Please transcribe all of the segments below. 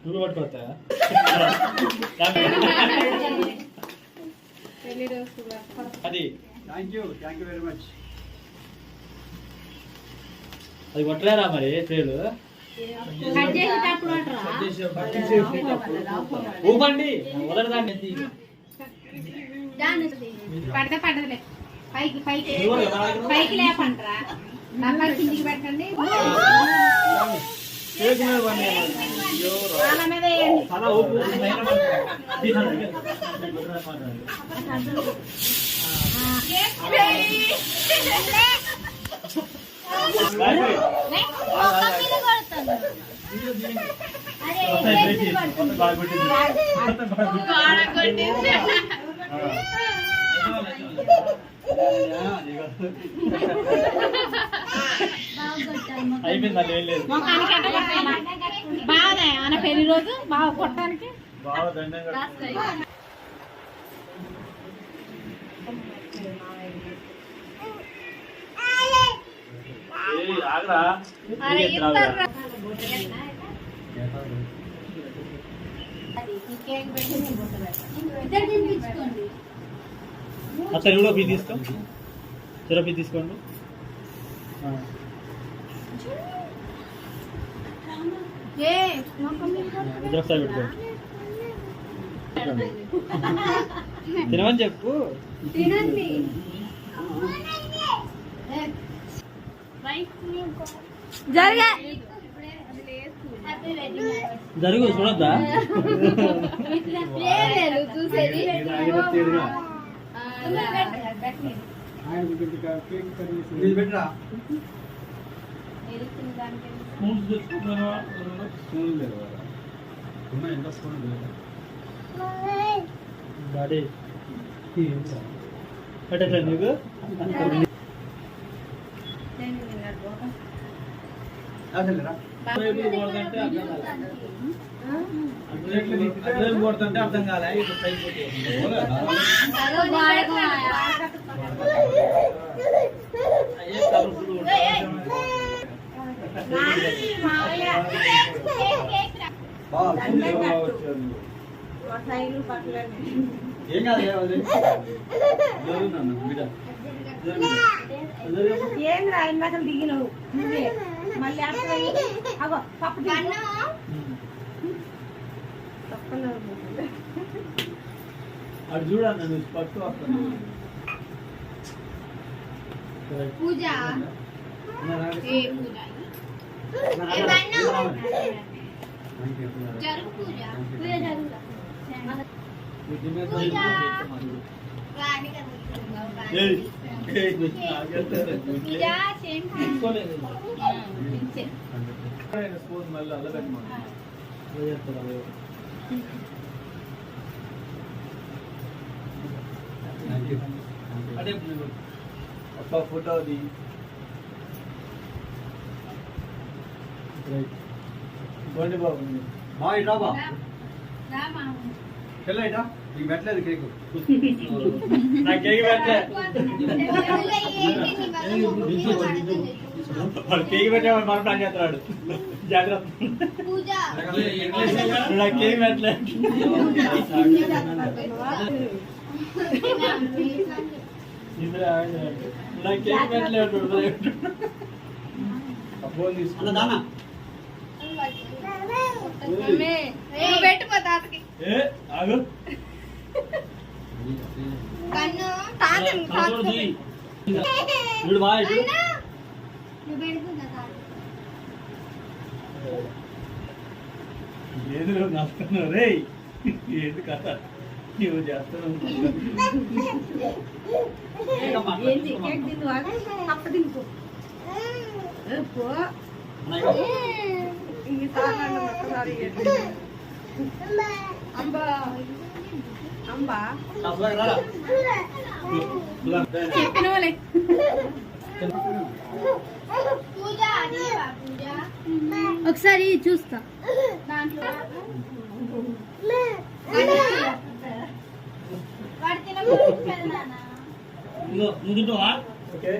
నువ్వు పట్టుకోవచ్చా అది thank you very much. అది కొట్టలేరా మరి పేరు ఊపండి వదలదాన్ని పడతా పడదులే పైకి పైకి పైకి లేపంటారా నా కిందికి పెట్టండి వాళ్ళ మీద బాగా మన పెళ్లి రోజు బాగా కొట్టడానికి బాగా దండం ఆగరా అసలు ఎవడో పీ తీసుకో చెరపీ తీసుకోండి ఒకసారి పెట్టుకోండి తినమని చెప్పు జరుగు చూడద్దా చూసేది పెట్టరా స్పూన్స్ తెచ్చుకున్నాను స్పూన్ లేదు ఉన్నాయి ఎంత స్పూన్ లేదు డాడీ పెట్టట్లే నీకు అసలేరా కొడుతుంటే అర్థం కాలే ఇప్పుడు ఏం కాదు ఏం రా ఇందాకలు దిగినవు నువ్వే మళ్ళీ అగో పప్పు అది చూడన్న నువ్వు పట్టు పూజ స్పూన్ మళ్ళీ అల్ల పెట్టమని అంటే ఒక ఫోటో అది గోండి బాబు బా ఇట్రా బా చెల్ల ఇట్రా నీకు పెట్టలేదు కేకు నా కేక్ పెట్టలే వాడు కేక్ పెట్టేవాడు మన ప్లాన్ చేస్తున్నాడు జాగ్రత్త నా కేక్ పెట్టలే నా కేక్ పెట్టలేదు దానా ఆగు బాగా ఏది నస్తున్నావు రే ఏంటి కథ నువ్వు చేస్తున్నావు ఒకసారి చూస్తా నువ్వు తింటావా ఓకే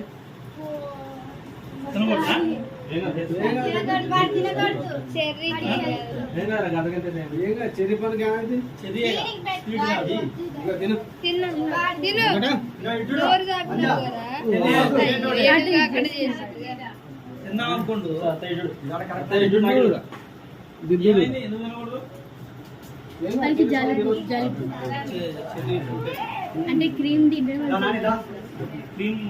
తినబోతా చెరి పనికి ఏమైంది తిన్నాం అనుకోండు అంటే క్రీమ్ క్రీమ్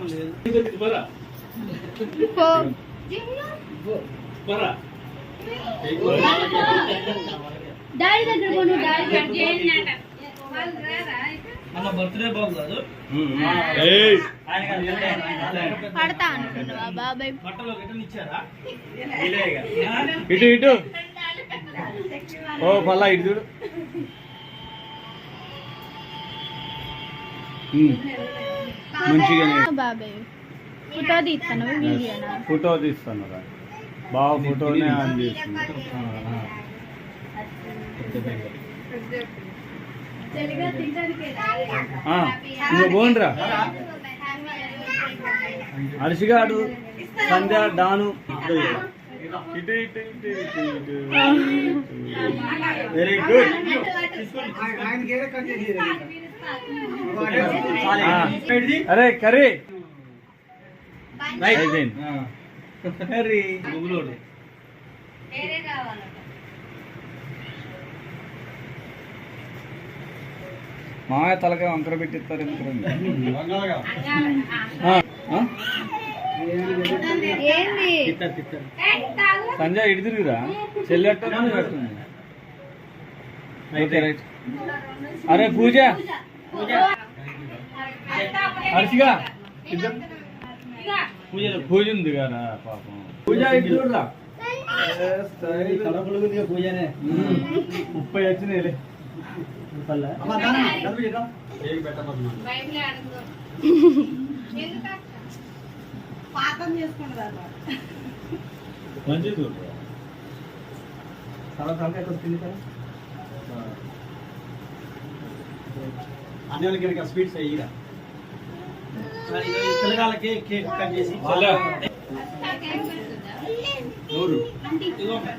డాడీ దగ్గర పోను డాడీ అన్న బర్త్డే బాబు కాదు పడతా అనుకున్నావా బాబాయ్ బట్టలు రిటర్న్ ఇచ్చారా ఇటు ఇటు ఓ పల్లా ఇటు చూడు మంచిగానే బాబాయ్ ఫోటో తీస్తాను వీడియోనా ఫోటో తీస్తాను రా బాగా ఫోటోనే ఆన్ చేస్తుంది ఇంకా పోండ్రా అరిసిగాడు సంధ్య డాను ఇటు ఇటు ఇటు ఇటు ఇటు వెరీ గుడ్ అరే కర్రీ మాయ తలకాయ వంకర పెట్టిస్తారు ఎందుకంటే సంజయ్ ఇటు తిరుగురా చెల్లెట్టు రైట్ అరే పూజ హర్షిగా పూజ ఉంది కదా పాపం పూజ ఇటు చూడరా పూజనే 30 వచ్చినాయి పాతం చేసుకుంటారు మంచిది అన్ని స్వీట్స్ అయ్యిరా పిల్లగాళ్ళకి కేక్ కట్ చేసి రెండోకే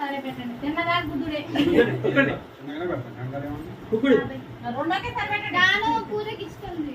సరిపెట్టండి కూరకి ఇస్తుంది